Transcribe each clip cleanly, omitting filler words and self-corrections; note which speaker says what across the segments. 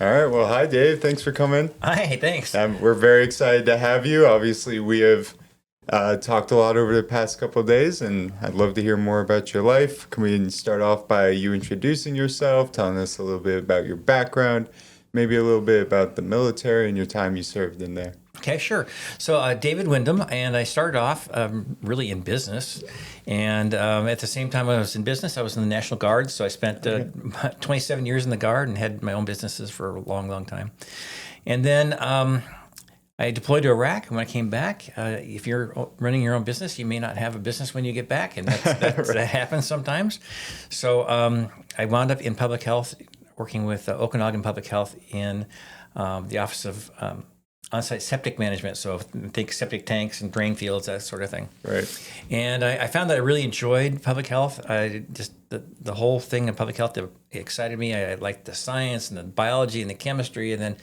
Speaker 1: All right. Well, hi, Dave. Thanks for coming.
Speaker 2: Hi, thanks.
Speaker 1: We're very excited to have you. Obviously, we have talked a lot over the past couple of days, and I'd love to hear more about your life. Can we start off by you introducing yourself, telling us a little bit about your background, maybe a little bit about the military and your time you served in there?
Speaker 2: Okay, sure. So, David Windom, and I started off really in business. And at the same time I was in business, I was in the National Guard. So I spent
Speaker 1: Okay.
Speaker 2: 27 years in the Guard and had my own businesses for a long, long time. And then I deployed to Iraq. When I came back, if you're running your own business, you may not have a business when you get back. And that
Speaker 1: Right.
Speaker 2: happens sometimes. So I wound up in public health, working with Okanagan Public Health in the Office of on-site septic management. So think septic tanks and drain fields, that sort of thing.
Speaker 1: Right.
Speaker 2: And I found that I really enjoyed public health. I just the whole thing in public health that excited me. I liked the science and the biology and the chemistry. And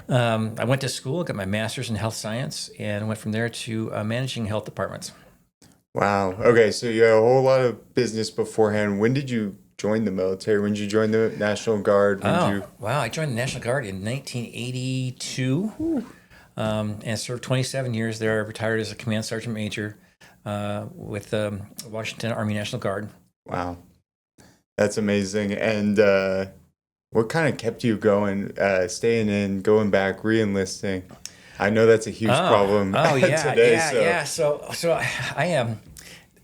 Speaker 2: then I went to school, got my master's in health science, and went from there to managing health departments.
Speaker 1: Wow. Okay. So you had a whole lot of business beforehand. When did you join the military? When did you join the National Guard? When did
Speaker 2: Oh,
Speaker 1: you?
Speaker 2: wow. I joined the National Guard in 1982 and served 27 years there. I retired as a command sergeant major with Washington Army National Guard.
Speaker 1: Wow. That's amazing. And what kind of kept you going, staying in, going back, re-enlisting? I know that's a huge problem
Speaker 2: Oh yeah,
Speaker 1: today.
Speaker 2: yeah,
Speaker 1: So,
Speaker 2: yeah. So I am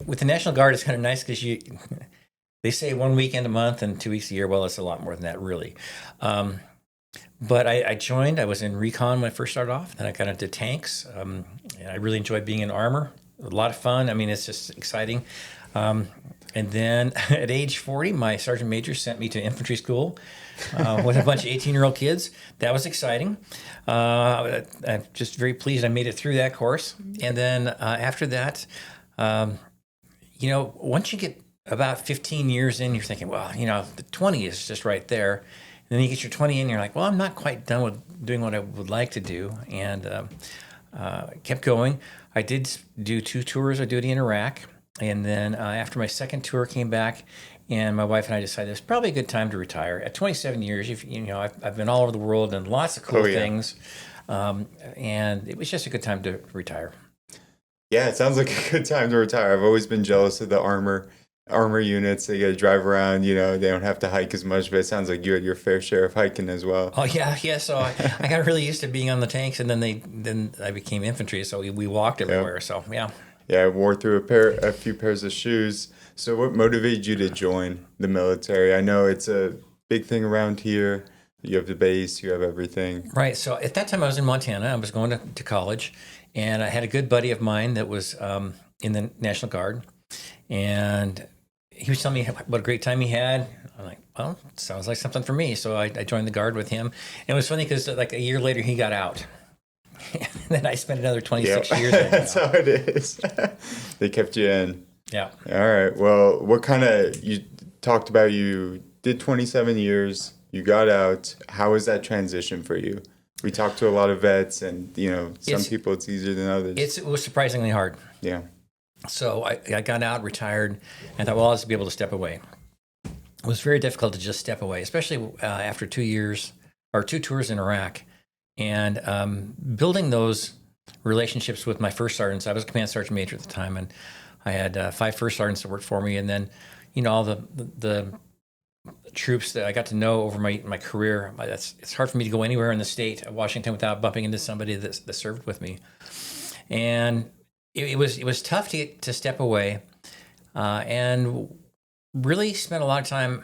Speaker 2: with the National Guard. It's kind of nice because you they say one weekend a month and 2 weeks a year. Well, it's a lot more than that, really. Um, but I joined. I was in recon when I first started off. Then I got into tanks. And I really enjoyed being in armor. A lot of fun. I mean, it's just exciting. And then at age 40, my sergeant major sent me to infantry school with a bunch of 18-year-old kids. That was exciting. I'm just very pleased I made it through that course. And then after that, once you get about 15 years in, you're thinking, well, the 20 is just right there. And then you get your 20 in, you're like, well, I'm not quite done with doing what I would like to do. And kept going. I did do 2 tours of duty in Iraq. And then after my second tour came back, and my wife and I decided it's probably a good time to retire. At 27 years, I've been all over the world and lots of cool
Speaker 1: oh yeah,
Speaker 2: things. And it was just a good time to retire.
Speaker 1: yeah. It sounds like a good time to retire. I've always been jealous of the armor units. They get to drive around. They don't have to hike as much. But it sounds like you had your fair share of hiking as well.
Speaker 2: Oh yeah, yeah. So I got really used to being on the tanks, and then I became infantry, so we walked
Speaker 1: Yeah,
Speaker 2: everywhere. So yeah.
Speaker 1: yeah. I wore through a few pairs of shoes. So, what motivated you to join the military? I know it's a big thing around here. You have the base. You have everything.
Speaker 2: Right. So at that time, I was in Montana. I was going to college, and I had a good buddy of mine that was in the National Guard, and he was telling me what a great time he had. I'm like, well, sounds like something for me. So I joined the Guard with him. And it was funny because like a year later, he got out. And then I spent another
Speaker 1: Yeah,
Speaker 2: 26 years there.
Speaker 1: that's how it is. They kept you in.
Speaker 2: Yeah.
Speaker 1: All right. Well, what kind of you talked about? You did 27 years. You got out. How was that transition for you? We talked to a lot of vets, and some
Speaker 2: It's,
Speaker 1: people it's easier than others.
Speaker 2: it was surprisingly hard.
Speaker 1: Yeah.
Speaker 2: So I got out, retired, and thought, well, I'll just be able to step away. It was very difficult to just step away, especially after 2 years or 2 tours in Iraq. And building those relationships with my first sergeants. I was a command sergeant major at the time, and I had 5 first sergeants that worked for me, and then all the troops that I got to know over my career. It's hard for me to go anywhere in the state of Washington without bumping into somebody that served with me, and it was tough to step away, and really spent a lot of time.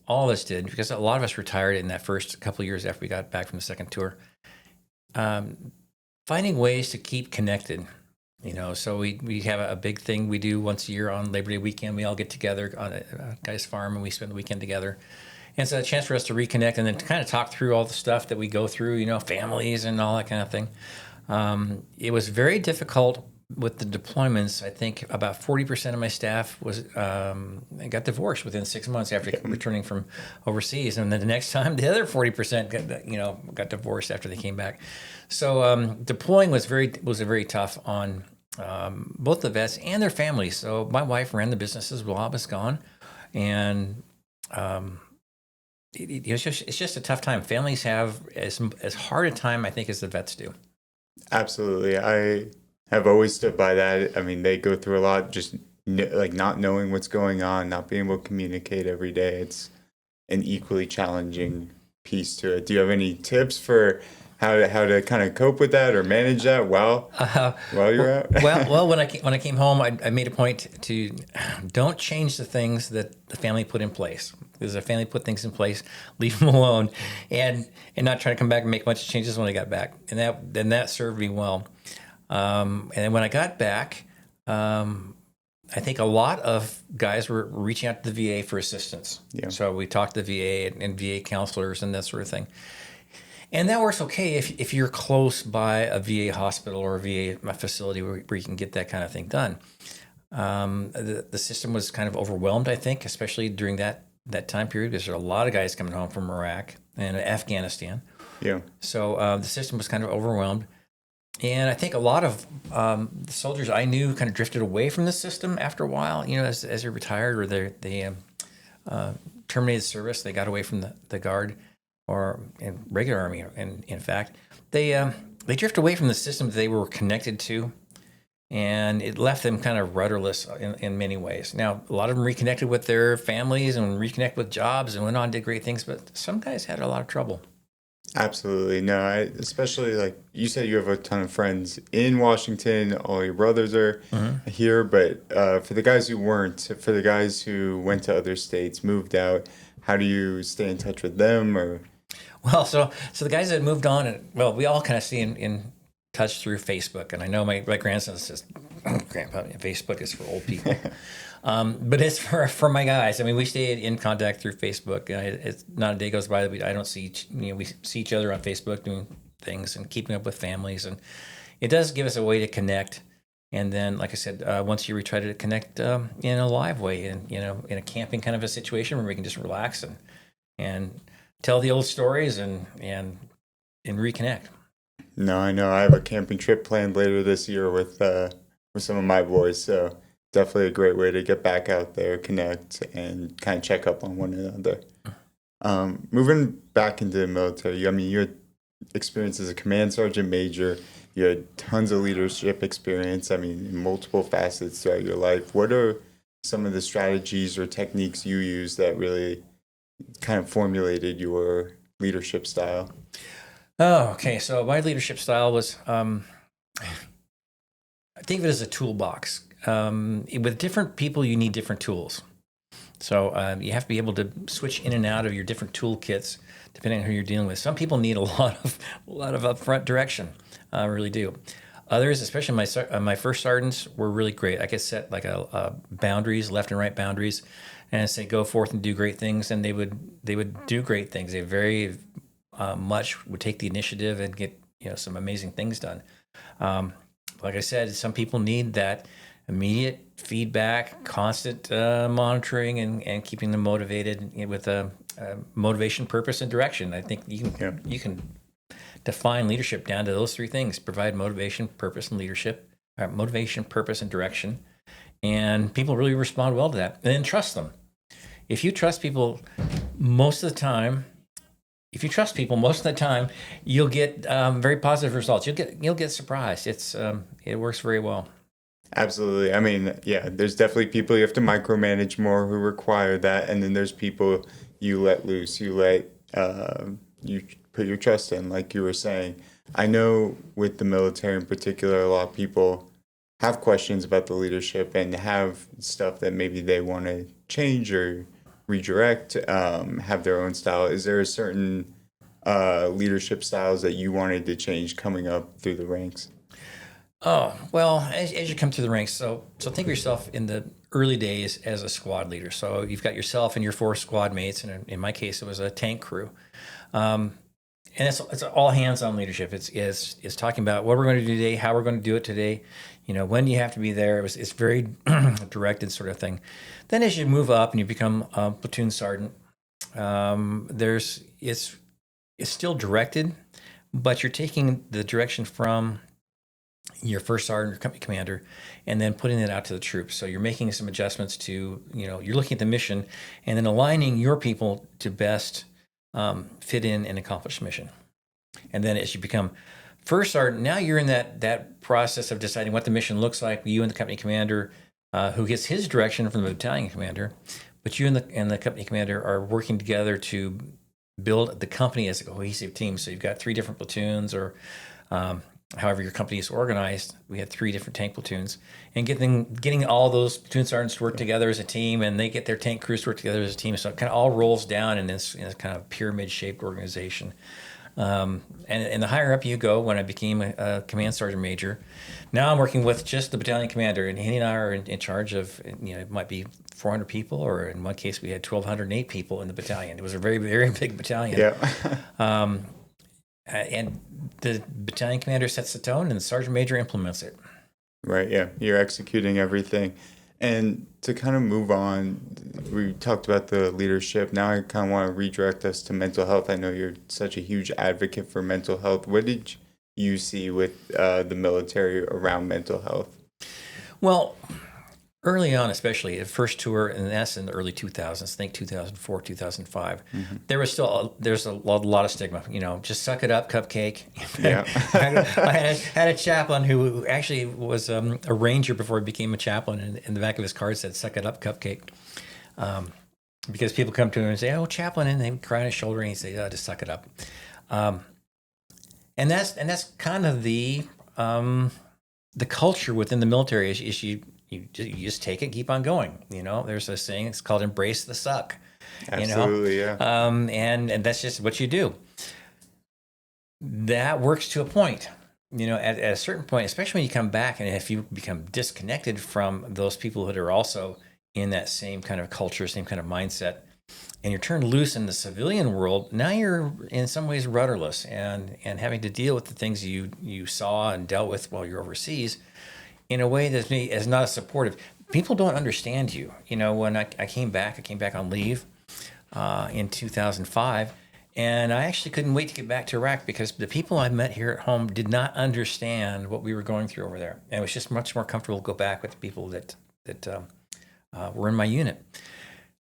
Speaker 2: All of us did because a lot of us retired in that first couple of years after we got back from the second tour. Um, Finding ways to keep connected. So we have a big thing we do once a year on Labor Day weekend. We all get together on a guy's farm and we spend the weekend together. And it's a chance for us to reconnect and then to kind of talk through all the stuff that we go through, families and all that kind of thing. It was very difficult with the deployments. I think about 40% of my staff got divorced within 6 months after returning from overseas, and then the next time the other 40% got divorced after they came back. So deploying was very tough on both the vets and their families. So my wife ran the businesses while I was gone, and it's just a tough time. Families have as hard a time, I think, as the vets do.
Speaker 1: Absolutely. I have always stood by that. I mean, they go through a lot, just like not knowing what's going on, not being able to communicate every day. It's an equally challenging piece to it. Do you have any tips for how to kind of cope with that or manage that while you're out?
Speaker 2: Well, when I came home, I made a point to don't change the things that the family put in place. Because the family put things in place, leave them alone, and not try to come back and make a bunch of changes when I got back. And that served me well. And then when I got back, I think a lot of guys were reaching out to the VA for assistance.
Speaker 1: Yeah.
Speaker 2: So we talked to the VA and VA counselors and that sort of thing. And that works okay if you're close by a VA hospital or a VA facility where you can get that kind of thing done. The system was kind of overwhelmed, I think, especially during that time period, because there are a lot of guys coming home from Iraq and Afghanistan.
Speaker 1: Yeah.
Speaker 2: So the system was kind of overwhelmed. And I think a lot of the soldiers I knew kind of drifted away from the system after a while, as they retired or they terminated service. They got away from the Guard or in regular Army. And in fact, they drift away from the system that they were connected to. And it left them kind of rudderless in many ways. Now, a lot of them reconnected with their families and reconnected with jobs and went on and did great things, but some guys had a lot of trouble.
Speaker 1: Absolutely. No, especially like you said, you have a ton of friends in Washington. All your brothers are here, but for the guys who weren't, for the guys who went to other states, moved out, how do you stay in touch with them? Or
Speaker 2: Well, so the guys that moved on, we all kind of stay in touch through Facebook. And I know my grandson says, Grandpa, Facebook is for old people. But it's for my guys. I mean, we stay in contact through Facebook. It's not a day goes by that I don't see we see each other on Facebook doing things and keeping up with families, and it does give us a way to connect. And then, like I said, once we try to connect in a live way, and in a camping kind of a situation where we can just relax and tell the old stories and reconnect.
Speaker 1: No, I know I have a camping trip planned later this year with some of my boys, so definitely a great way to get back out there, connect, and kind of check up on one another. Moving back into the military, I mean, you had experience as a command sergeant major. You had tons of leadership experience, I mean, in multiple facets throughout your life. What are some of the strategies or techniques you use that really kind of formulated your leadership style?
Speaker 2: Oh, okay. So my leadership style was, I think of it as a toolbox. With different people, you need different tools. So you have to be able to switch in and out of your different toolkits depending on who you're dealing with. Some people need a lot of upfront direction, really do. Others, especially my first sergeants, were really great. I could set like a boundaries, left and right boundaries, and say go forth and do great things, and they would do great things. They very much would take the initiative and get some amazing things done. Like I said, some people need that immediate feedback, constant monitoring, and keeping them motivated with a motivation, purpose, and direction. I think you can define leadership down to those three things: provide motivation, purpose, and leadership. Motivation, purpose, and direction. And people really respond well to that. And then trust them. If you trust people most of the time, you'll get very positive results. You'll get surprised. It works very well.
Speaker 1: Absolutely. I mean, yeah, there's definitely people you have to micromanage more who require that, and then there's people you let loose. You put your trust in, like you were saying. I know with the military in particular, a lot of people have questions about the leadership and have stuff that maybe they want to change or redirect, have their own style. Is there a certain leadership styles that you wanted to change coming up through the ranks?
Speaker 2: Oh, well, as you come through the ranks, so think of yourself in the early days as a squad leader. So you've got yourself and your 4 squad mates, and in my case, it was a tank crew. And it's all hands-on leadership. It's talking about what we're going to do today, how we're going to do it today, when you have to be there. It's very directed sort of thing. Then as you move up and you become a platoon sergeant, it's still directed, but you're taking the direction from your first sergeant or company commander and then putting it out to the troops. So you're making some adjustments to, you're looking at the mission and then aligning your people to best fit in and accomplish the mission. And then as you become first sergeant, now you're in that process of deciding what the mission looks like. You and the company commander, who gets his direction from the battalion commander, but you and the company commander are working together to build the company as a cohesive team. So you've got 3 different platoons, or however your company is organized. We had 3 different tank platoons, and getting all those platoon sergeants to work together as a team, and they get their tank crews to work together as a team. So it kind of all rolls down in this kind of pyramid-shaped organization. And the higher up you go, when I became a command sergeant major, now I'm working with just the battalion commander, and he and I are in charge of, it might be 400 people, or in one case we had 1,208 people in the battalion. It was a very, very big battalion.
Speaker 1: Yeah.
Speaker 2: And the battalion commander sets the tone, and the sergeant major implements it.
Speaker 1: Right. Yeah. You're executing everything. And to kind of move on, we talked about the leadership. Now I kind of want to redirect us to mental health. I know you're such a huge advocate for mental health. What did you see with the military around mental health?
Speaker 2: Well, early on, especially the first tour, and that's in the early 2000s, I think 2004, 2005, there's a lot of stigma. Just suck it up, cupcake.
Speaker 1: Yeah.
Speaker 2: I had a chaplain who actually was a ranger before he became a chaplain, and in the back of his card said, "Suck it up, cupcake." Because people come to him and say, "Oh, chaplain," and they cry on his shoulder, and he say, "Oh, just suck it up." And that's kind of the culture within the military is you just take it, keep on going. There's this saying, it's called embrace the suck.
Speaker 1: Absolutely, yeah.
Speaker 2: And that's just what you do. That works to a point. At a certain point, especially when you come back, and if you become disconnected from those people that are also in that same kind of culture, same kind of mindset, and you're turned loose in the civilian world, now you're in some ways rudderless and having to deal with the things you saw and dealt with while you're overseas in a way that's is not as supportive. People don't understand you. When I came back on leave in 2005, and I actually couldn't wait to get back to Iraq because the people I met here at home did not understand what we were going through over there. And it was just much more comfortable to go back with the people that were in my unit.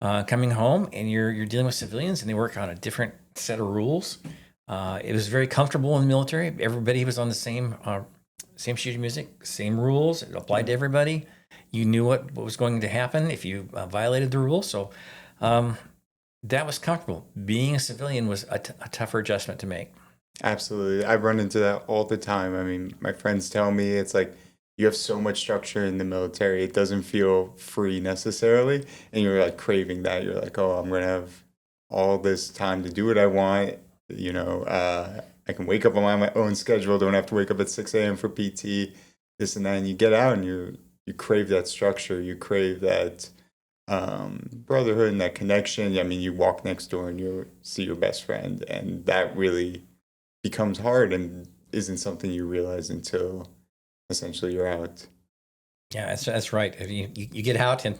Speaker 2: Coming home, and you're dealing with civilians, and they work on a different set of rules. It was very comfortable in the military. Everybody was on the same sheet of music, same rules. It applied to everybody. You knew what was going to happen if you violated the rules. So that was comfortable. Being a civilian was a tougher adjustment to make.
Speaker 1: Absolutely. I run into that all the time. I mean, my friends tell me it's like you have so much structure in the military. It doesn't feel free necessarily. And you're like craving that. You're like, oh, I'm going to have all this time to do what I want. I can wake up on my own schedule. Don't have to wake up at 6 a.m. for PT, this and that. And you get out and you crave that structure. You crave that brotherhood and that connection. I mean, you walk next door and you see your best friend. And that really becomes hard and isn't something you realize until essentially you're out.
Speaker 2: Yeah, that's right. You get out and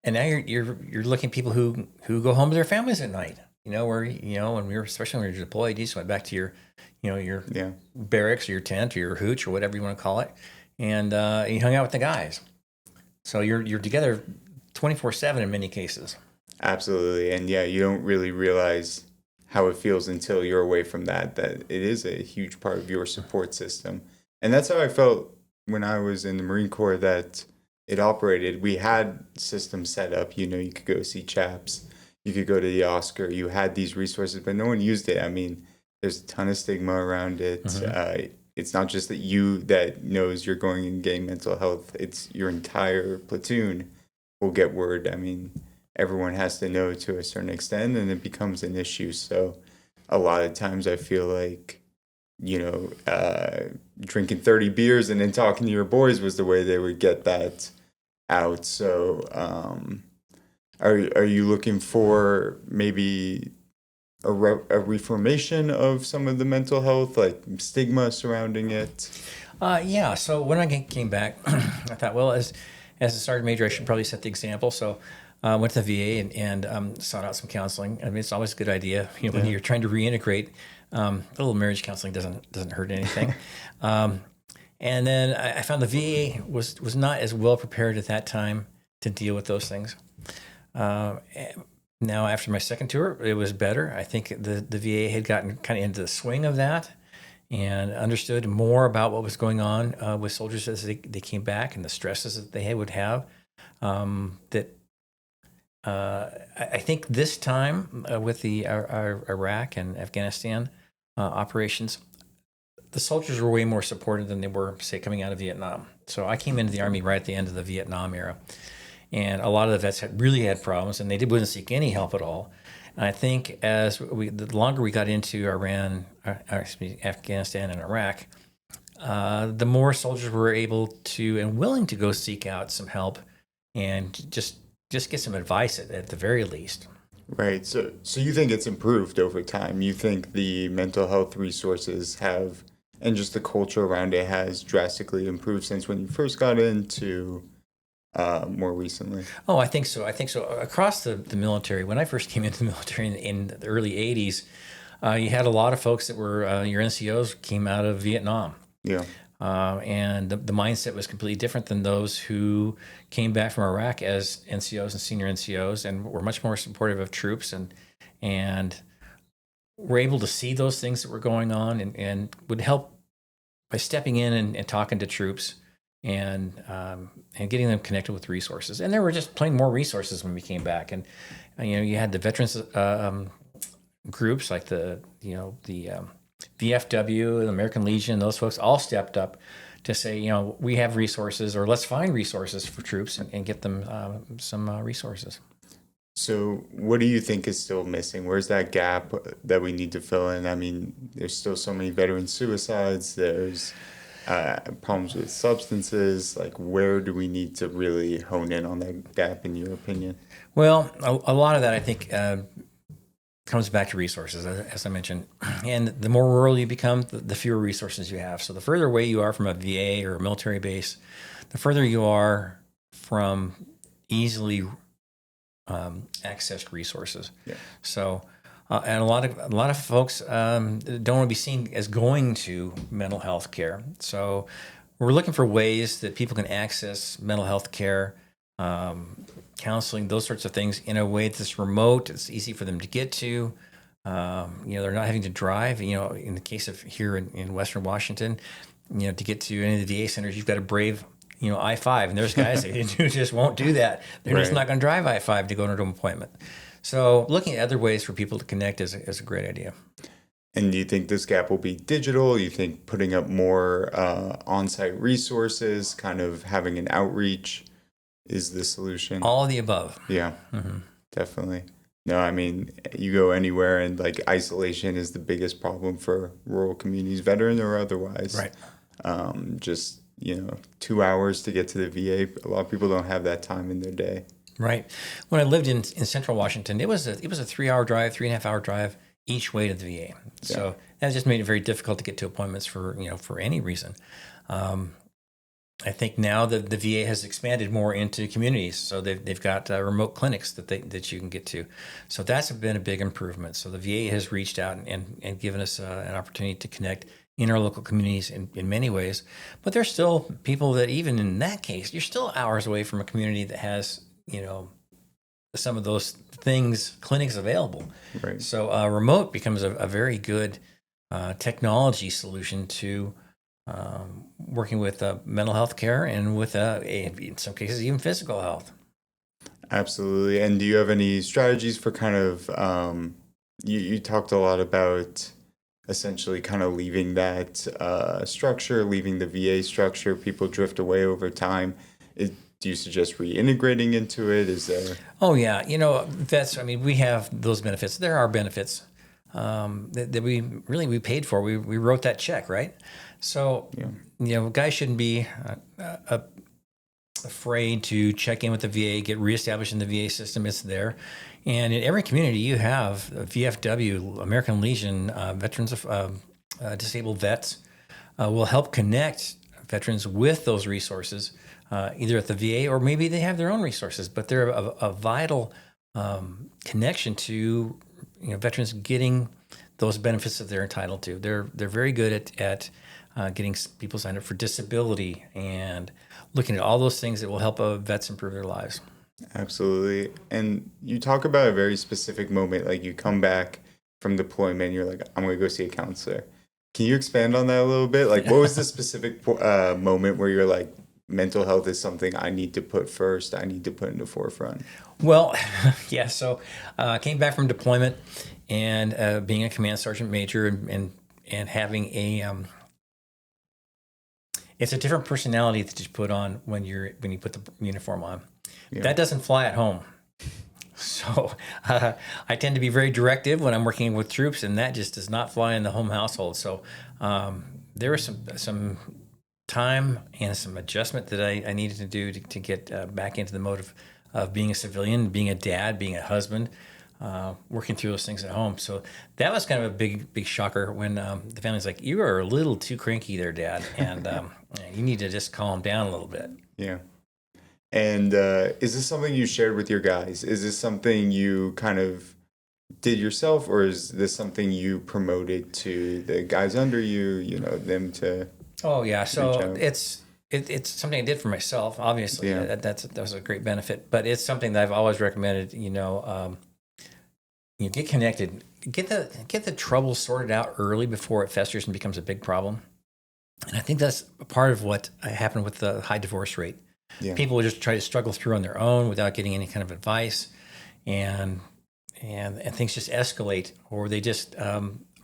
Speaker 2: now you're looking at people who go home to their families at night. When we were, especially when we were deployed, you just went back to your barracks or your tent or your hooch or whatever you want to call it, and you hung out with the guys. So you're together 24/7 in many cases.
Speaker 1: Absolutely, and yeah, you don't really realize how it feels until you're away from that it is a huge part of your support system. And that's how I felt when I was in the Marine Corps, that it operated. We had systems set up, you could go see chaps, you could go to the Oscar, you had these resources, but no one used it. I mean, there's a ton of stigma around it. Mm-hmm. It's not just that knows you're going and getting mental health. It's your entire platoon will get word. I mean, everyone has to know to a certain extent, and it becomes an issue. So a lot of times I feel like, drinking 30 beers and then talking to your boys was the way they would get that out. So are you looking for maybe a reformation of some of the mental health, like stigma surrounding it?
Speaker 2: Yeah. So when I came back, I thought, well, as a sergeant major, I should probably set the example. So I went to the VA and sought out some counseling. I mean, it's always a good idea, when you're trying to reintegrate. A little marriage counseling doesn't hurt anything. And then I found the VA was not as well prepared at that time to deal with those things. Now Now, after my second tour, it was better. I think the VA had gotten kind of into the swing of that and understood more about what was going on with soldiers as they came back and the stresses that they would have. That I think this time with the our Iraq and Afghanistan operations, the soldiers were way more supported than they were, say, coming out of Vietnam. So I came into the Army right at the end of the Vietnam era. And a lot of the vets really had problems, and they wouldn't seek any help at all. And I think the longer we got into Afghanistan and Iraq, the more soldiers were able to and willing to go seek out some help and just get some advice at the very least.
Speaker 1: Right. So you think it's improved over time? You think the mental health resources have, and just the culture around it has drastically improved since when you first got into more recently?
Speaker 2: Oh, I think so. Across the military, when I first came into the military in the early 80s, you had a lot of folks that were your NCOs came out of Vietnam.
Speaker 1: Yeah.
Speaker 2: And the mindset was completely different than those who came back from Iraq as NCOs and senior NCOs and were much more supportive of troops and were able to see those things that were going on and would help by stepping in and talking to troops and getting them connected with resources. And there were just plain more resources when we came back. And you had the veterans groups like the VFW, the American Legion, those folks all stepped up to say, we have resources, or let's find resources for troops and get them some resources.
Speaker 1: So what do you think is still missing? Where's that gap that we need to fill in? I mean, there's still so many veteran suicides. There's problems with substances. Like, where do we need to really hone in on that gap, in your opinion?
Speaker 2: Well, a lot of that, I think, comes back to resources, as I mentioned. And the more rural you become, the fewer resources you have. So the further away you are from a VA or a military base, the further you are from easily accessed resources. Yeah. So, and a lot of folks don't want to be seen as going to mental health care. So we're looking for ways that people can access mental health care, counseling, those sorts of things in a way that's remote. It's easy for them to get to. They're not having to drive. In the case of here in Western Washington, to get to any of the VA centers, you've got to brave I-5, and there's guys who just won't do that. They're just not going to drive I-5 to go to an appointment. So looking at other ways for people to connect is a great idea.
Speaker 1: And do you think this gap will be digital? You think putting up more on-site resources, kind of having an outreach is the solution?
Speaker 2: All of the above.
Speaker 1: Yeah, definitely. No, I mean, you go anywhere and like isolation is the biggest problem for rural communities, veteran or otherwise.
Speaker 2: Right.
Speaker 1: Just 2 hours to get to the VA. A lot of people don't have that time in their day.
Speaker 2: Right. When I lived in Central Washington, it was a 3-hour drive, 3.5-hour drive each way to the VA. So that just made it very difficult to get to appointments for any reason. I think now the VA has expanded more into communities, so they've got remote clinics that you can get to. So that's been a big improvement. So the VA has reached out and given us an opportunity to connect in our local communities in many ways. But there's still people that even in that case, you're still hours away from a community that has some of those clinics available.
Speaker 1: Right.
Speaker 2: So remote becomes a very good technology solution to working with mental health care and with, in some cases, even physical health.
Speaker 1: Absolutely. And do you have any strategies for kind of, you talked a lot about essentially kind of leaving that structure, leaving the VA structure, people drift away over time. Do you suggest reintegrating into it? Is there?
Speaker 2: Oh, yeah. Vets, we have those benefits. There are benefits that we paid for. We wrote that check, right? So, guys shouldn't be afraid to check in with the VA, get reestablished in the VA system. It's there. And in every community, you have VFW, American Legion, Veterans of Disabled Vets will help connect veterans with those resources, either at the VA or maybe they have their own resources. But they're a vital connection to veterans getting those benefits that they're entitled to. They're very good at getting people signed up for disability and looking at all those things that will help vets improve their lives.
Speaker 1: Absolutely. And you talk about a very specific moment, like you come back from deployment, you're like, I'm going to go see a counselor. Can you expand on that a little bit? Like, what was the specific moment where you're like, mental health is something I need to put first, I need to put in the forefront?
Speaker 2: Well, yeah. So came back from deployment and being a command sergeant major and having it's a different personality that you put on when you put the uniform on.
Speaker 1: Yeah.
Speaker 2: That doesn't fly at home. So I tend to be very directive when I'm working with troops, and that just does not fly in the home household. So there was some time and some adjustment that I needed to do to get back into the mode of being a civilian, being a dad, being a husband, working through those things at home. So that was kind of a big shocker when the family's like, "You are a little too cranky there, Dad, and you need to just calm down a little bit."
Speaker 1: Yeah. And is this something you shared with your guys? Is this something you kind of did yourself, or is this something you promoted to the guys under you, them to
Speaker 2: Oh yeah,
Speaker 1: reach
Speaker 2: so
Speaker 1: out?
Speaker 2: it's something I did for myself. Obviously,
Speaker 1: Yeah.
Speaker 2: that was a great benefit. But it's something that I've always recommended. Get connected, get the trouble sorted out early before it festers and becomes a big problem. And I think that's a part of what happened with the high divorce rate.
Speaker 1: Yeah.
Speaker 2: People just try to struggle through on their own without getting any kind of advice, and and things just escalate, or they just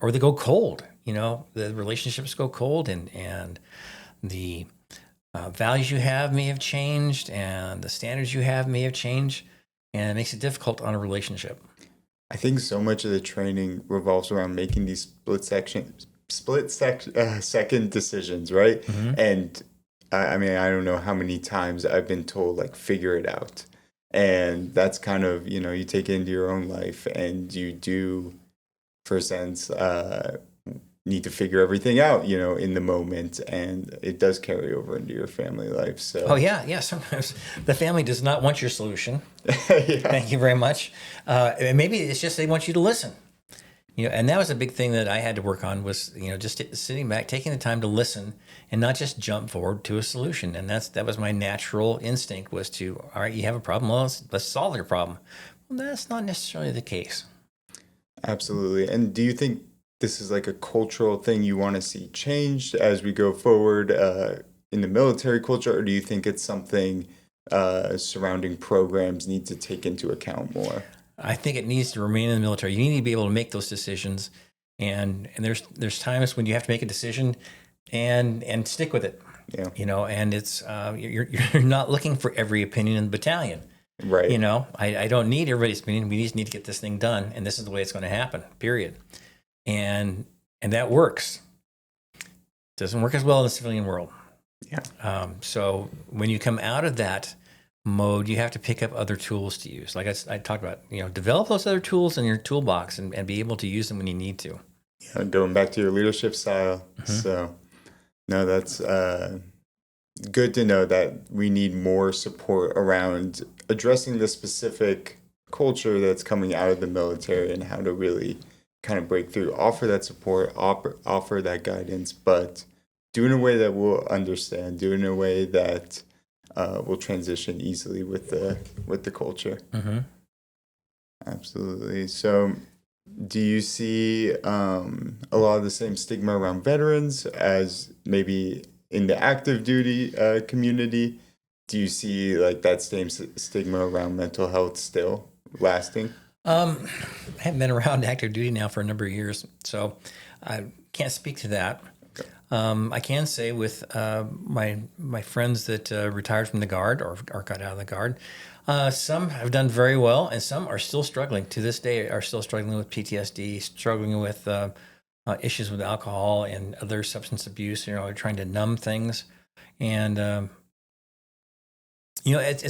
Speaker 2: or they go cold. The relationships go cold, and the values you have may have changed, and the standards you have may have changed, and it makes it difficult on a relationship.
Speaker 1: I think so much of the training revolves around making these second decisions, right?
Speaker 2: Hmm.
Speaker 1: And I mean, I don't know how many times I've been told like figure it out, and that's kind of you take it into your own life, and you do, for a sense, need to figure everything out, in the moment, and it does carry over into your family life.
Speaker 2: Oh
Speaker 1: So
Speaker 2: yeah, yeah. Sometimes the family does not want your solution.
Speaker 1: yeah,
Speaker 2: Thank you very much. And maybe it's just they want you to listen. And that was a big thing that I had to work on was, just sitting back, taking the time to listen and not just jump forward to a solution. And that was my natural instinct was to, all right, you have a problem. Well, let's solve your problem. Well, that's not necessarily the case.
Speaker 1: absolutely. And do you think this is like a cultural thing you want to see changed as we go forward in the military culture, or do you think it's something surrounding programs need to take into account more?
Speaker 2: I think it needs to remain in the military. You need to be able to make those decisions. And there's times when you have to make a decision and stick with it.
Speaker 1: Yeah,
Speaker 2: And it's you're not looking for every opinion in the battalion.
Speaker 1: right.
Speaker 2: I don't need everybody's opinion. We just need to get this thing done, and this is the way it's going to happen. Period. And that works. Doesn't work as well in the civilian world.
Speaker 1: Yeah,
Speaker 2: So when you come out of that mode, you have to pick up other tools to use. Like I talked about, develop those other tools in your toolbox and be able to use them when you need to.
Speaker 1: going back to your leadership style. So no, that's good to know that we need more support around addressing the specific culture that's coming out of the military and how to really kind of break through, offer that support, offer that guidance, but do in a way that we'll understand, do in a way that will transition easily with the culture.
Speaker 2: Mm-hmm.
Speaker 1: Absolutely. So, do you see a lot of the same stigma around veterans as maybe in the active duty community? Do you see like that same stigma around mental health still lasting?
Speaker 2: I haven't been around active duty now for a number of years, so I can't speak to that. I can say with my friends that retired from the Guard or got out of the Guard, some have done very well, and some are still struggling to this day. Are still struggling with PTSD, struggling with issues with alcohol and other substance abuse. Trying to numb things, and at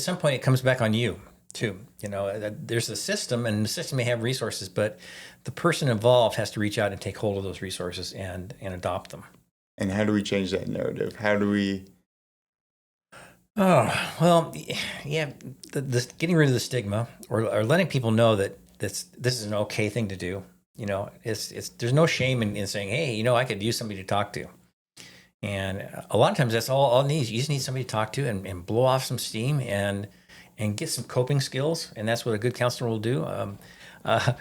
Speaker 2: some point it comes back on you too. There's a system, and the system may have resources, but the person involved has to reach out and take hold of those resources and adopt them.
Speaker 1: And how do we change that narrative? How do we?
Speaker 2: Oh, well, yeah, the getting rid of the stigma or letting people know that this is an okay thing to do. It's there's no shame in saying, hey, I could use somebody to talk to. And a lot of times that's all it needs. You just need somebody to talk to and blow off some steam and and get some coping skills, and that's what a good counselor will do. Uh,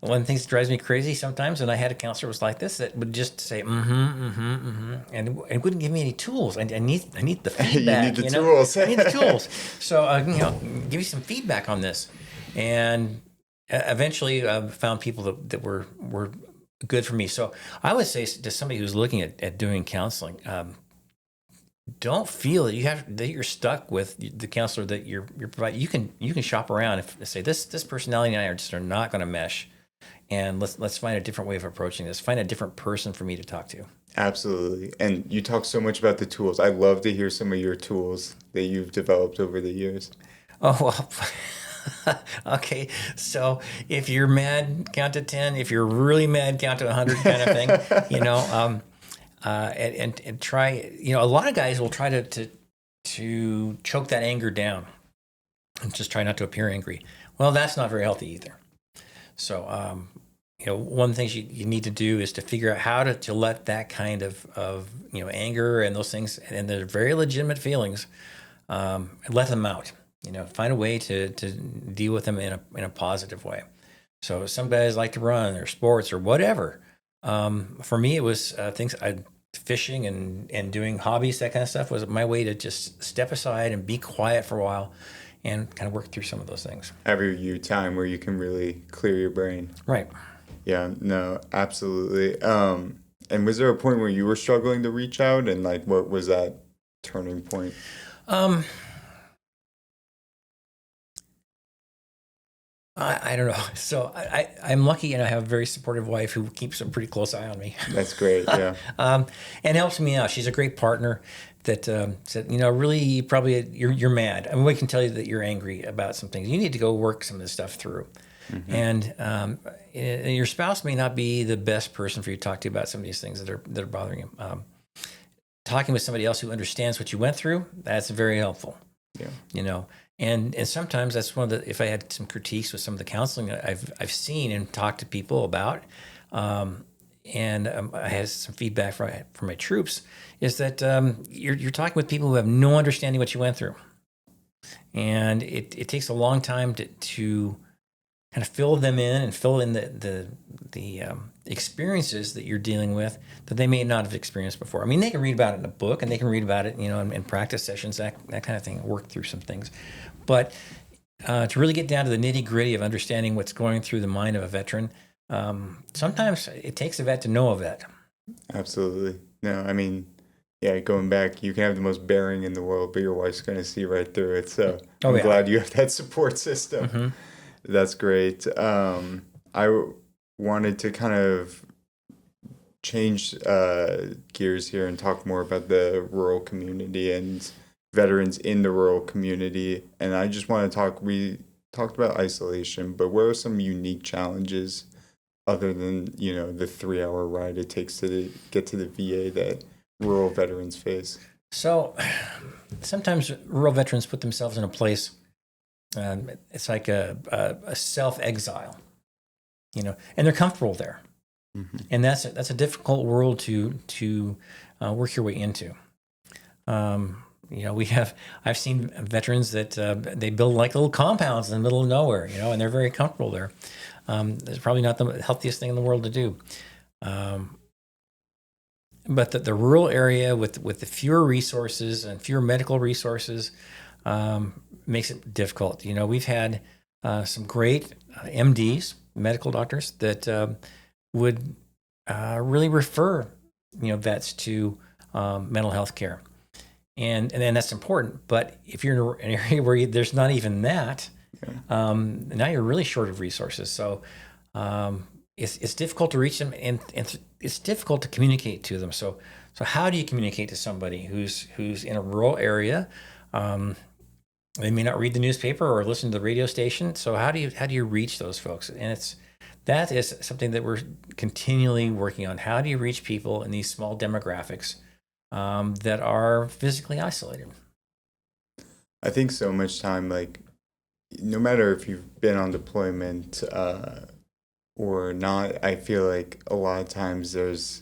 Speaker 2: One of the things that drives me crazy sometimes, and I had a counselor was like this, that would just say and wouldn't give me any tools. I need the feedback.
Speaker 1: You need the tools.
Speaker 2: I need the tools. So give me some feedback on this, and eventually found people that were good for me. So I would say to somebody who's looking at doing counseling, don't feel that you're stuck with the counselor that you're providing. You can shop around and say this personality and I are not going to mesh, and let's find a different way of approaching this. Find a different person for me to talk to.
Speaker 1: Absolutely. And you talk so much about the tools. I love to hear some of your tools that you've developed over the years.
Speaker 2: Oh well. Okay, so if you're mad, count to 10. If you're really mad, count to 100, kind of thing. And try. A lot of guys will try to choke that anger down and just try not to appear angry. Well, that's not very healthy either. So, one of the things you need to do is to figure out how to let that kind of anger and those things, and they're very legitimate feelings, let them out. Find a way to deal with them in a positive way. So some guys like to run or sports or whatever. For me, it was things fishing and doing hobbies, that kind of stuff was my way to just step aside and be quiet for a while and kind of work through some of those things.
Speaker 1: Have your time where you can really clear your brain.
Speaker 2: Right.
Speaker 1: Yeah, no, absolutely. And was there a point where you were struggling to reach out, and what was that turning point?
Speaker 2: I don't know. So I'm lucky, and I have a very supportive wife who keeps a pretty close eye on me.
Speaker 1: That's great. Yeah.
Speaker 2: And helps me out. She's a great partner that said, really, probably you're mad. I mean, we can tell you that you're angry about some things. You need to go work some of this stuff through. Mm-hmm. And your spouse may not be the best person for you to talk to about some of these things that are bothering you. Talking with somebody else who understands what you went through, that's very helpful.
Speaker 1: Yeah.
Speaker 2: And sometimes that's one of the, if I had some critiques with some of the counseling that I've seen and talked to people about, and I had some feedback from my troops, is that you're talking with people who have no understanding what you went through, and it takes a long time to kind of fill them in and fill in the experiences that you're dealing with that they may not have experienced before. I mean, they can read about it in a book, and they can read about it, in practice sessions, that kind of thing, work through some things. But to really get down to the nitty gritty of understanding what's going through the mind of a veteran, sometimes it takes a vet to know a vet.
Speaker 1: Absolutely. No, I mean, yeah, going back, you can have the most bearing in the world, but your wife's going to see right through it. So I'm glad you have that support system. Mm-hmm. That's great. I wanted to kind of change gears here and talk more about the rural community and veterans in the rural community. And I just want to we talked about isolation, but what are some unique challenges other than, the 3-hour ride it takes to get to the VA that rural veterans face? So
Speaker 2: sometimes rural veterans put themselves in a place, it's like a self-exile, and they're comfortable there. Mm-hmm. And that's a difficult world to work your way into. I've seen veterans that they build like little compounds in the middle of nowhere, and they're very comfortable there. It's probably not the healthiest thing in the world to do. But the rural area with the fewer resources and fewer medical resources makes it difficult. We've had some great MDs, medical doctors, that would really refer vets to mental health care, and then that's important. But if you're in an area where there's not even that, now you're really short of resources. So it's difficult to reach them, and it's difficult to communicate to them. So how do you communicate to somebody who's in a rural area? They may not read the newspaper or listen to the radio station. So how do you reach those folks? And that is something that we're continually working on. How do you reach people in these small demographics that are physically isolated?
Speaker 1: I think so much time, no matter if you've been on deployment or not, I feel like a lot of times there's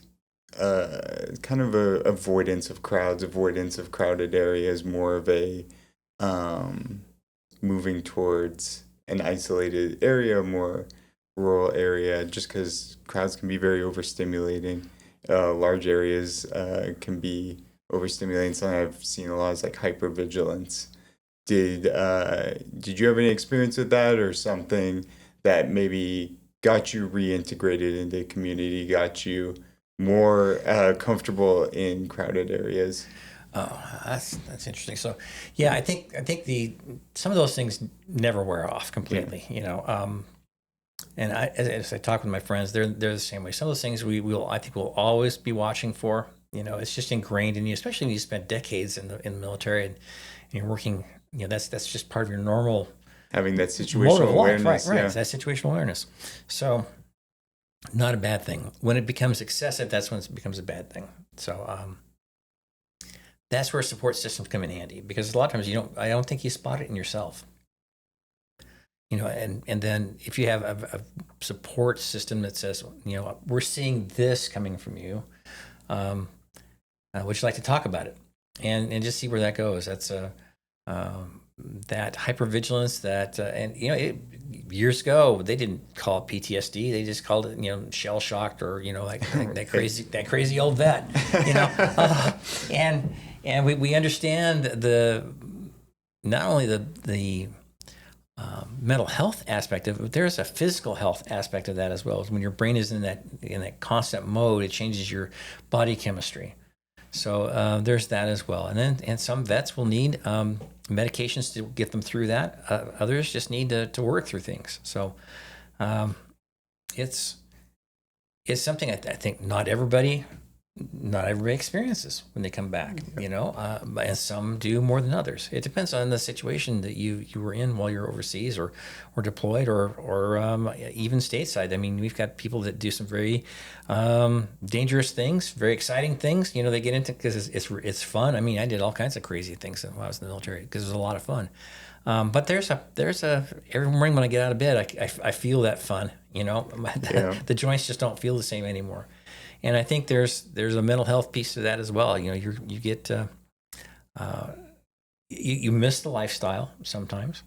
Speaker 1: kind of a avoidance of crowds, avoidance of crowded areas, more of a moving towards an isolated area, more rural area, just because crowds can be very overstimulating. Large areas can be overstimulating. Something I've seen a lot is like hypervigilance. Did you have any experience with that, or something that maybe got you reintegrated into the community, got you more comfortable in crowded areas?
Speaker 2: Oh, that's interesting. So, yeah, I think the some of those things never wear off completely. And as I talk with my friends, they're the same way. Some of those things I think we'll always be watching for. It's just ingrained in you, especially when you spend decades in the military and you're working. That's just part of your normal
Speaker 1: Having that
Speaker 2: mode of
Speaker 1: situational
Speaker 2: life,
Speaker 1: awareness,
Speaker 2: right?
Speaker 1: yeah.
Speaker 2: It's that situational awareness. So, not a bad thing. When it becomes excessive, that's when it becomes a bad thing. So, that's where support systems come in handy, because a lot of times I don't think you spot it in yourself. And then if you have a support system that says, we're seeing this coming from you, would you like to talk about it, and just see where that goes? That's that hypervigilance years ago they didn't call it PTSD, they just called it shell shocked, or like that crazy old vet, and we understand not only the mental health aspect of it, but there's a physical health aspect of that as well. When your brain is in that constant mode, it changes your body chemistry. So there's that as well. And some vets will need medications to get them through that. Others just need to work through things. So it's something I think not everybody experiences when they come back, and some do more than others. It depends on the situation that you were in while you're overseas or deployed or even stateside. I mean, we've got people that do some very dangerous things, very exciting things. They get into because it's fun. I mean, I did all kinds of crazy things when I was in the military because it was a lot of fun. But there's every morning when I get out of bed, I feel that fun.
Speaker 1: Yeah.
Speaker 2: The joints just don't feel the same anymore. And I think there's a mental health piece to that as well. You get you miss the lifestyle sometimes,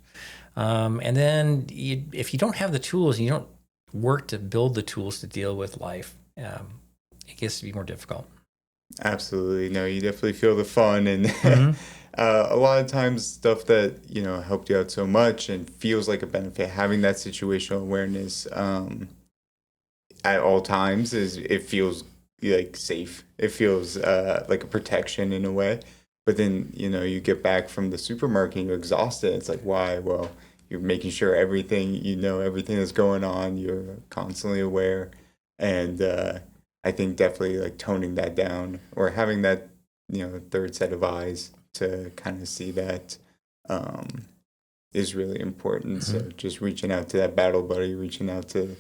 Speaker 2: and then if you don't have the tools and you don't work to build the tools to deal with life, it gets to be more difficult.
Speaker 1: Absolutely. No, you definitely feel the fun, and
Speaker 2: Mm-hmm.
Speaker 1: a lot of times stuff that, helped you out so much and feels like a benefit, having that situational awareness at all times, it feels like safe. It feels like a protection in a way. But then, you get back from the supermarket and you're exhausted. It's like, why? Well, you're making sure everything, everything that's going on, you're constantly aware. And I think definitely like toning that down, or having that, third set of eyes to kind of see that is really important.
Speaker 2: Mm-hmm.
Speaker 1: So just reaching out to that battle buddy, reaching out to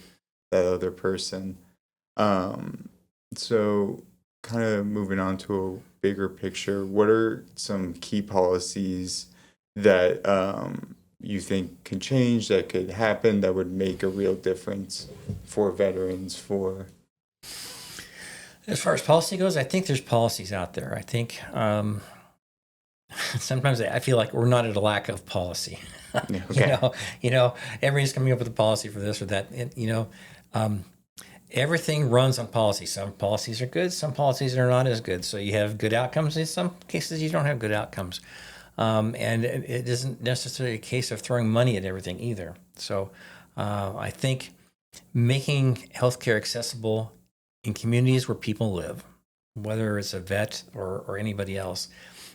Speaker 1: that other person. So kind of moving on to a bigger picture, what are some key policies that you think can change, that could happen, that would make a real difference for veterans?
Speaker 2: As far as policy goes, I think there's policies out there. I think sometimes I feel like we're not at a lack of policy.
Speaker 1: Okay.
Speaker 2: Everybody's coming up with a policy for this or that. And, everything runs on policy. Some policies are good, some policies are not as good. So you have good outcomes. In some cases, you don't have good outcomes. And it isn't necessarily a case of throwing money at everything either. So I think making healthcare accessible in communities where people live, whether it's a vet or anybody else,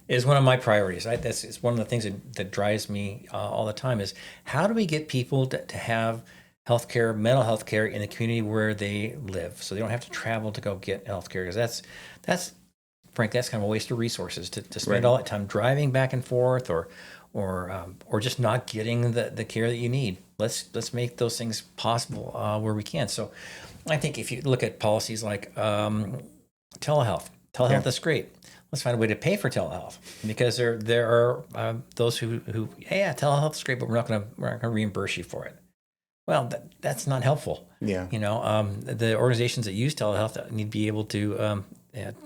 Speaker 2: is one of my priorities. It's one of the things that drives me all the time is how do we get people to have healthcare, mental health care in the community where they live, so they don't have to travel to go get healthcare, because that's frankly, that's kind of a waste of resources to spend all that time driving back and forth or just not getting the care that you need. Let's make those things possible where we can. So I think if you look at policies like telehealth is great. Let's find a way to pay for telehealth, because there are those who telehealth is great, but we're not going to reimburse you for it. Well, that's not helpful.
Speaker 1: Yeah.
Speaker 2: The organizations that use telehealth need to be able to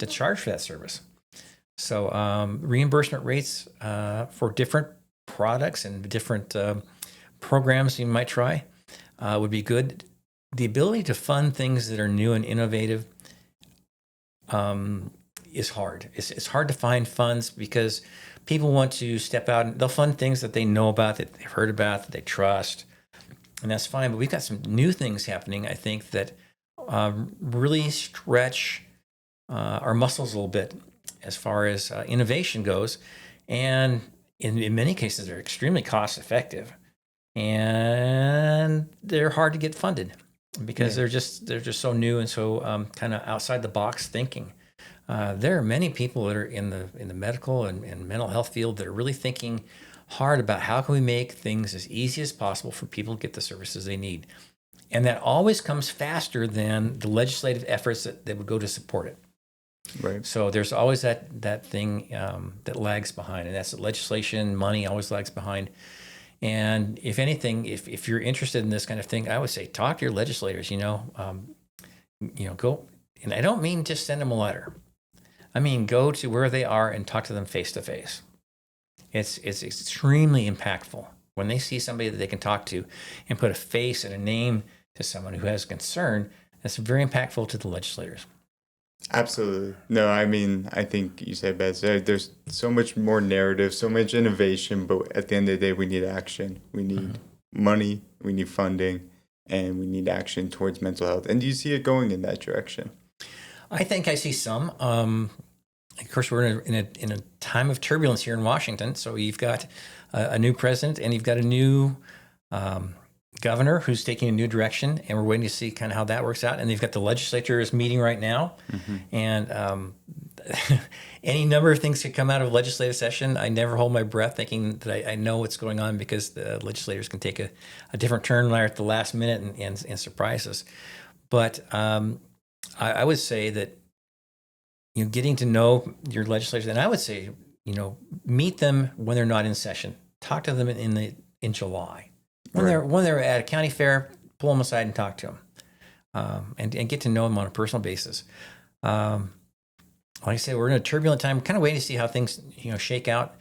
Speaker 2: charge for that service. So reimbursement rates for different products and different programs you might try would be good. The ability to fund things that are new and innovative is hard. It's hard to find funds because people want to step out and they'll fund things that they know about, that they've heard about, that they trust, and that's fine. But we've got some new things happening, I think, that really stretch our muscles a little bit as far as innovation goes, and in many cases, they're extremely cost effective, and they're hard to get funded because they're just so new and so kind of outside the box thinking. There are many people that are in the medical and mental health field that are really thinking hard about how can we make things as easy as possible for people to get the services they need. And that always comes faster than the legislative efforts that would go to support it.
Speaker 1: Right.
Speaker 2: So there's always that thing that lags behind, and that's that legislation, money always lags behind. And if anything, if you're interested in this kind of thing, I would say talk to your legislators. Go. And I don't mean just send them a letter. I mean go to where they are and talk to them face to face. It's extremely impactful when they see somebody that they can talk to and put a face and a name to someone who has concern. That's very impactful to the legislators.
Speaker 1: Absolutely. No, I mean, I think you said best. There's so much more narrative, so much innovation, but at the end of the day, we need action. We need money, we need funding, and we need action towards mental health. And do you see it going in that direction?
Speaker 2: I think I see some. Of course, we're in a time of turbulence here in Washington. So you've got a new president, and you've got a new governor who's taking a new direction, and we're waiting to see kind of how that works out. And you've got the legislature is meeting right now, and any number of things could come out of legislative session. I never hold my breath thinking that I know what's going on, because the legislators can take a different turn right at the last minute and surprise us. But I would say that getting to know your legislators, and I would say meet them when they're not in session. Talk to them in July. When they're at a county fair, pull them aside and talk to them, and get to know them on a personal basis. Like I said, we're in a turbulent time. Kind of waiting to see how things shake out.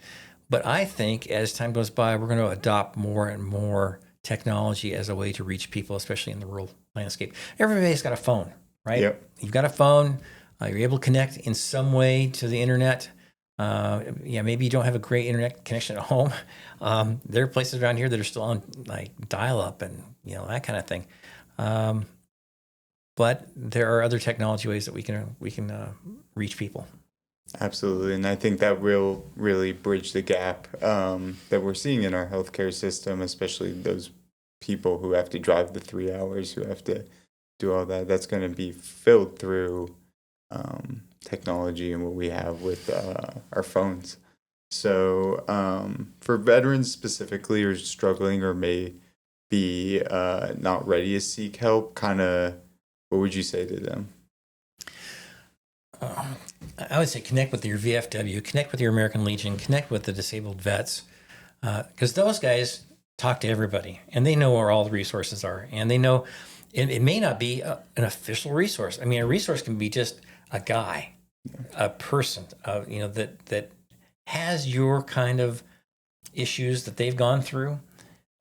Speaker 2: But I think as time goes by, we're going to adopt more and more technology as a way to reach people, especially in the rural landscape. Everybody's got a phone, right?
Speaker 1: Yep.
Speaker 2: You've got a phone. You're able to connect in some way to the internet. Maybe you don't have a great internet connection at home. There are places around here that are still on like dial-up and that kind of thing. But there are other technology ways that we can reach people.
Speaker 1: Absolutely, and I think that will really bridge the gap that we're seeing in our healthcare system, especially those people who have to drive the 3 hours, who have to do all that. That's going to be filled through technology and what we have with our phones. So for veterans specifically, who are struggling or may be not ready to seek help, kind of what would you say to them?
Speaker 2: I would say connect with your VFW, connect with your American Legion, connect with the disabled vets, because those guys talk to everybody and they know where all the resources are, and they know it may not be an official resource. I mean, a resource can be just a guy, a person, that has your kind of issues that they've gone through,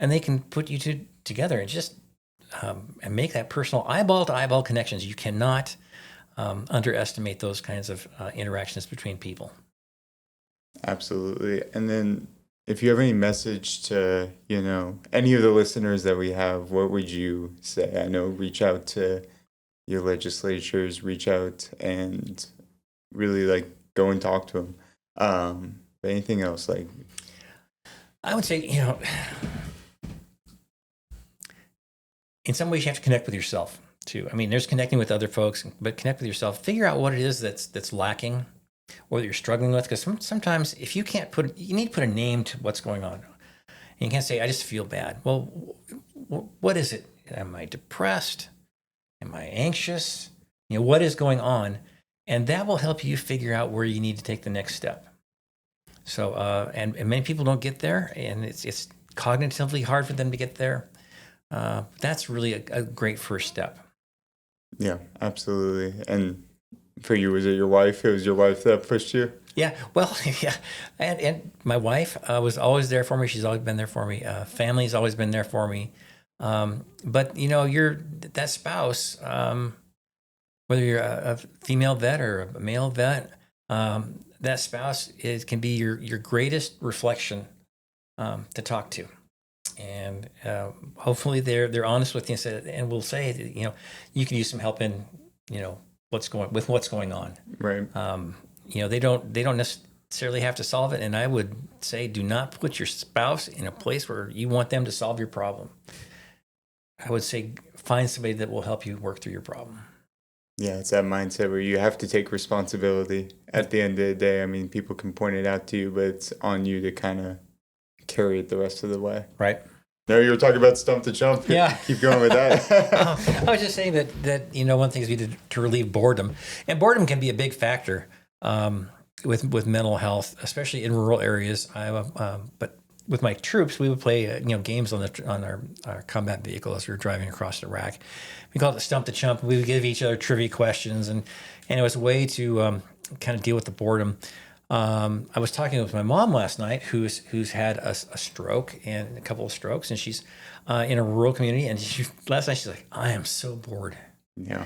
Speaker 2: and they can put you together and just and make that personal eyeball to eyeball connections. You cannot underestimate those kinds of interactions between people.
Speaker 1: Absolutely. And then if you have any message to, any of the listeners that we have, what would you say? I know reach out to your legislatures, reach out and really go and talk to them. But anything else?
Speaker 2: I would say, in some ways you have to connect with yourself too. I mean, there's connecting with other folks, but connect with yourself. Figure out what it is that's lacking or that you're struggling with. Because sometimes if you can't you need to put a name to what's going on. And you can't say, I just feel bad. Well, what is it? Am I depressed? Am I anxious? What is going on? And that will help you figure out where you need to take the next step. So, and many people don't get there, and it's cognitively hard for them to get there. That's really a great first step.
Speaker 1: Yeah, absolutely. And For you, was it your wife? It was your wife that pushed you?
Speaker 2: Yeah, well, yeah, and my wife was always there for me. She's always been there for me. Family's always been there for me. But you're that spouse, whether you're a female vet or a male vet, that spouse can be your greatest reflection to talk to, and hopefully they're honest with you and will say that, you can use some help in what's going on.
Speaker 1: Right.
Speaker 2: They don't necessarily have to solve it, and I would say do not put your spouse in a place where you want them to solve your problem. I would say find somebody that will help you work through your problem.
Speaker 1: Yeah, it's that mindset where you have to take responsibility at the end of the day. I mean, people can point it out to you, but it's on you to kind of carry it the rest of the way.
Speaker 2: Right.
Speaker 1: No, you were talking about Stump the Chump.
Speaker 2: Yeah.
Speaker 1: Keep going with that.
Speaker 2: I was just saying that one of the things we did to relieve boredom, and boredom can be a big factor with mental health, especially in rural areas. But with my troops, we would play games on our combat vehicle as we were driving across Iraq. We called it Stump the Chump. We would give each other trivia questions, and it was a way to kind of deal with the boredom. I was talking with my mom last night, who's had a stroke and a couple of strokes, and she's in a rural community. And last night she's like, "I am so bored."
Speaker 1: Yeah.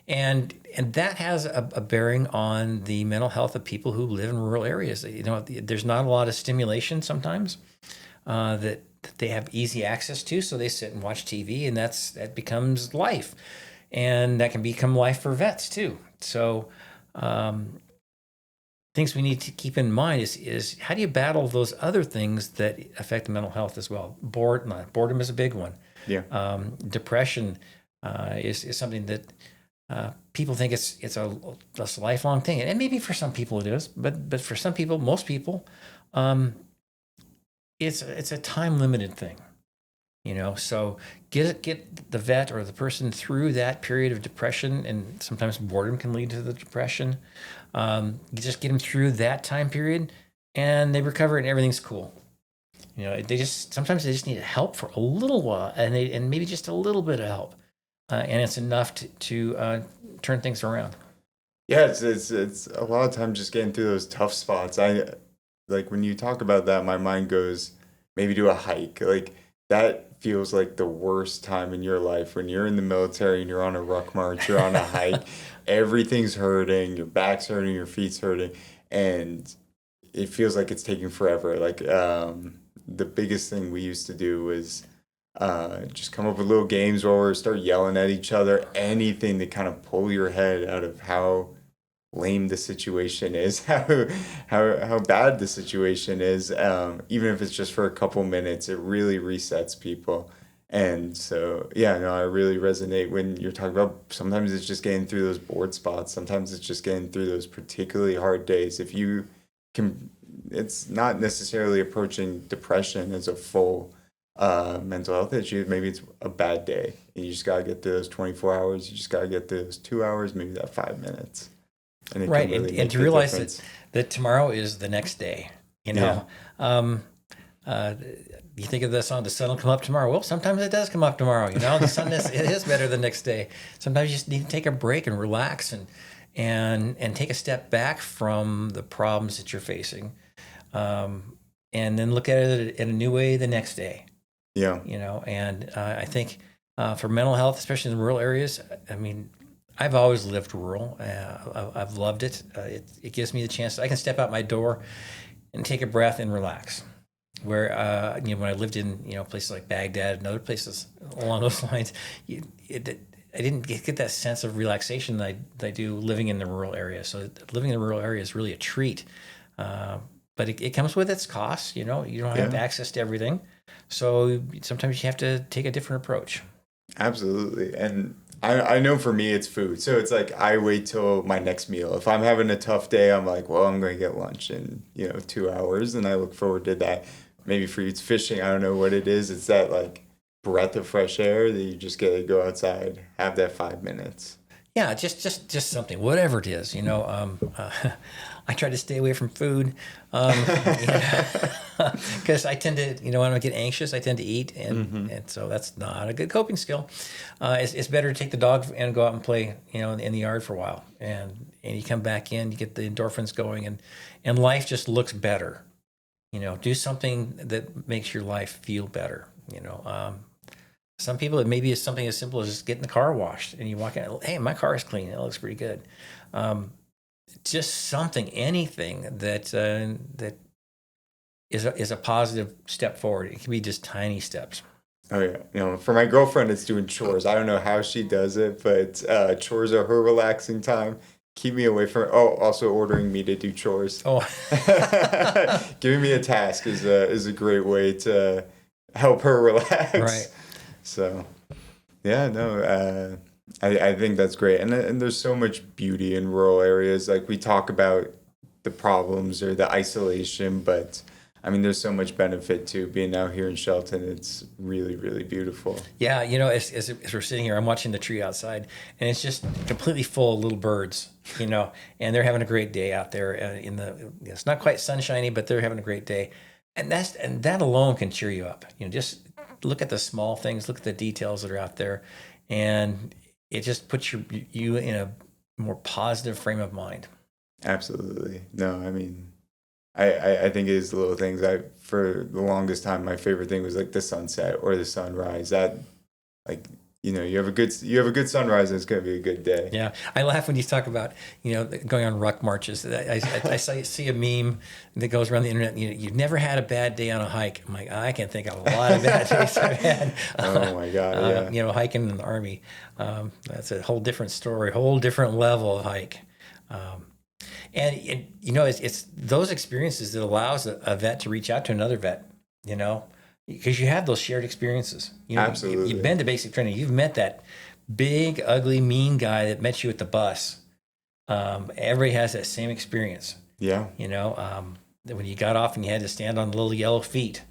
Speaker 2: And that has a bearing on the mental health of people who live in rural areas. There's not a lot of stimulation sometimes that they have easy access to, so they sit and watch TV, and that becomes life, and that can become life for vets too. So. Things we need to keep in mind is how do you battle those other things that affect mental health as well? Boredom is a big one.
Speaker 1: Yeah.
Speaker 2: Depression is something that people think it's a lifelong thing, and maybe for some people it is, but for some people, most people, it's a time limited thing. So get the vet or the person through that period of depression, and sometimes boredom can lead to the depression. Just get them through that time period, and they recover, and everything's cool. Sometimes they just need help for a little while, and maybe just a little bit of help, and it's enough to turn things around.
Speaker 1: Yeah, it's a lot of time just getting through those tough spots. I like when you talk about that, my mind goes maybe to a hike. Like that feels like the worst time in your life when you're in the military and you're on a ruck march, you're on a hike, everything's hurting, your back's hurting, your feet's hurting, and it feels like it's taking forever. Like the biggest thing we used to do was just come up with little games where we start yelling at each other, anything to kind of pull your head out of how lame the situation is, how bad the situation is. Even if it's just for a couple minutes, it really resets people. And so, yeah, no, I really resonate when you're talking about sometimes it's just getting through those bored spots. Sometimes it's just getting through those particularly hard days. If you can, it's not necessarily approaching depression as a full mental health issue. Maybe it's a bad day. And you just got to get through those 24 hours. You just got to get through those 2 hours, maybe that 5 minutes. And
Speaker 2: right, really and to realize that tomorrow is the next day. You think of the song, "The sun will come up tomorrow." Well, sometimes it does come up tomorrow. The sun it is better the next day. Sometimes you just need to take a break and relax and take a step back from the problems that you're facing, and then look at it in a new way the next day.
Speaker 1: Yeah.
Speaker 2: And I think for mental health, especially in rural areas, I mean, I've always lived rural. I've loved it. It gives me the chance. I can step out my door and take a breath and relax. Where when I lived in places like Baghdad and other places along those lines, I didn't get that sense of relaxation that I do living in the rural area. So living in the rural area is really a treat. But it comes with its costs. You don't have access to everything. So sometimes you have to take a different approach.
Speaker 1: Absolutely. And I know for me it's food. So it's like I wait till my next meal. If I'm having a tough day, I'm like, well, I'm going to get lunch in 2 hours, and I look forward to that. Maybe for you it's fishing. I don't know what it is. It's that like breath of fresh air that you just get to go outside, have that 5 minutes.
Speaker 2: Yeah, just something, whatever it is, I try to stay away from food, because I tend to, when I get anxious, I tend to eat, and so that's not a good coping skill. It's better to take the dog and go out and play, in the yard for a while, and you come back in, you get the endorphins going, and life just looks better. Do something that makes your life feel better. Some people, it maybe is something as simple as just getting the car washed, and you walk in, hey, my car is clean. It looks pretty good. Just something, anything that is a positive step forward. It can be just tiny steps.
Speaker 1: Oh yeah, for my girlfriend, it's doing chores. I don't know how she does it, but chores are her relaxing time. Keep me away from. Oh, also ordering me to do chores.
Speaker 2: Oh,
Speaker 1: Giving me a task is a great way to help her relax.
Speaker 2: right.
Speaker 1: So, yeah, no, I think that's great, and there's so much beauty in rural areas. Like we talk about the problems or the isolation, but I mean, there's so much benefit to being out here in Shelton. It's really, really beautiful.
Speaker 2: Yeah, as we're sitting here, I'm watching the tree outside, and it's just completely full of little birds, and they're having a great day out there. It's not quite sunshiny, but they're having a great day, and that alone can cheer you up. Just look at the small things, look at the details that are out there, and it just puts you in a more positive frame of mind.
Speaker 1: Absolutely. No, I mean, I think it is the little things. For the longest time, my favorite thing was like the sunset or the sunrise. That, like, you have a good sunrise, and it's gonna be a good day.
Speaker 2: Yeah, I laugh when you talk about going on ruck marches. I see a meme that goes around the internet. You've never had a bad day on a hike. I'm like, I can think of a lot of bad days I've had.
Speaker 1: Oh my god, yeah.
Speaker 2: Hiking in the Army. That's a whole different story, whole different level of hike. And it's those experiences that allows a vet to reach out to another vet. Because you have those shared experiences.
Speaker 1: Absolutely.
Speaker 2: You've been to basic training. You've met that big, ugly, mean guy that met you at the bus. Everybody has that same experience.
Speaker 1: Yeah.
Speaker 2: When you got off and you had to stand on little yellow feet,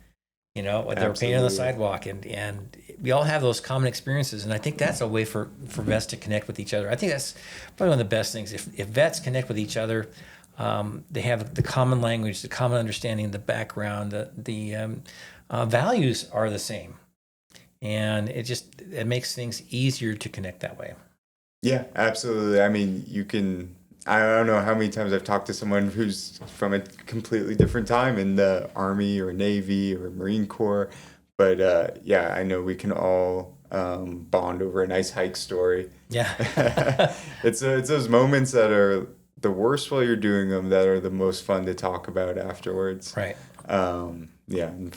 Speaker 2: when they were painted on the sidewalk. And we all have those common experiences. And I think that's a way for vets to connect with each other. I think that's probably one of the best things. If vets connect with each other, they have the common language, the common understanding, the background, the values are the same, and it makes things easier to connect that way.
Speaker 1: Yeah, absolutely. I mean, I don't know how many times I've talked to someone who's from a completely different time in the Army or Navy or Marine Corps, but yeah, I know we can all bond over a nice hike story.
Speaker 2: Yeah.
Speaker 1: It's those moments that are the worst while you're doing them that are the most fun to talk about afterwards.
Speaker 2: Right.
Speaker 1: Yeah, and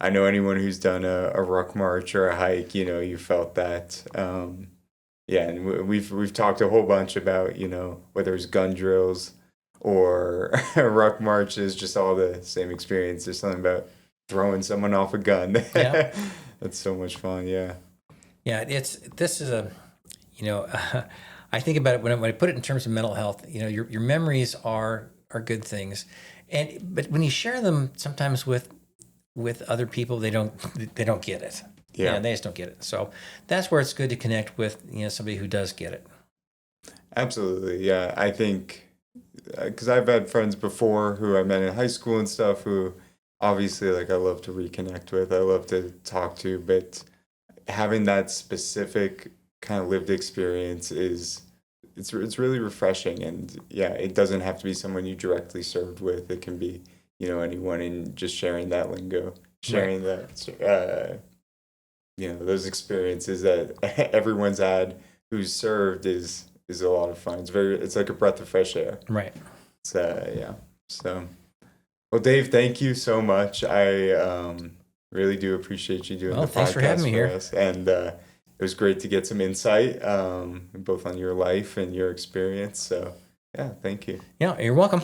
Speaker 1: I know anyone who's done a ruck march or a hike, you felt that. Yeah, and we've talked a whole bunch about, whether it's gun drills or ruck marches, just all the same experience. There's something about throwing someone off a gun.
Speaker 2: Yeah.
Speaker 1: That's so much fun. Yeah.
Speaker 2: Yeah, this is I think about it when I put it in terms of mental health. Your memories are good things, but when you share them sometimes with other people, they don't get it.
Speaker 1: Yeah,
Speaker 2: they just don't get it. So that's where it's good to connect with somebody who does get it.
Speaker 1: Absolutely. Yeah, I think because I've had friends before who I met in high school and stuff who obviously like I love to reconnect with, I love to talk to, but having that specific kind of lived experience it's really refreshing. And yeah, it doesn't have to be someone you directly served with. It can be anyone, and just sharing that lingo, sharing that those experiences that everyone's had who's served is a lot of fun. It's like a breath of fresh air.
Speaker 2: Right.
Speaker 1: So yeah. So well, Dave, thank you so much. I really do appreciate you doing the podcast
Speaker 2: thanks for having me here.
Speaker 1: us. And it was great to get some insight both on your life and your experience. So yeah, thank you.
Speaker 2: Yeah, you're welcome.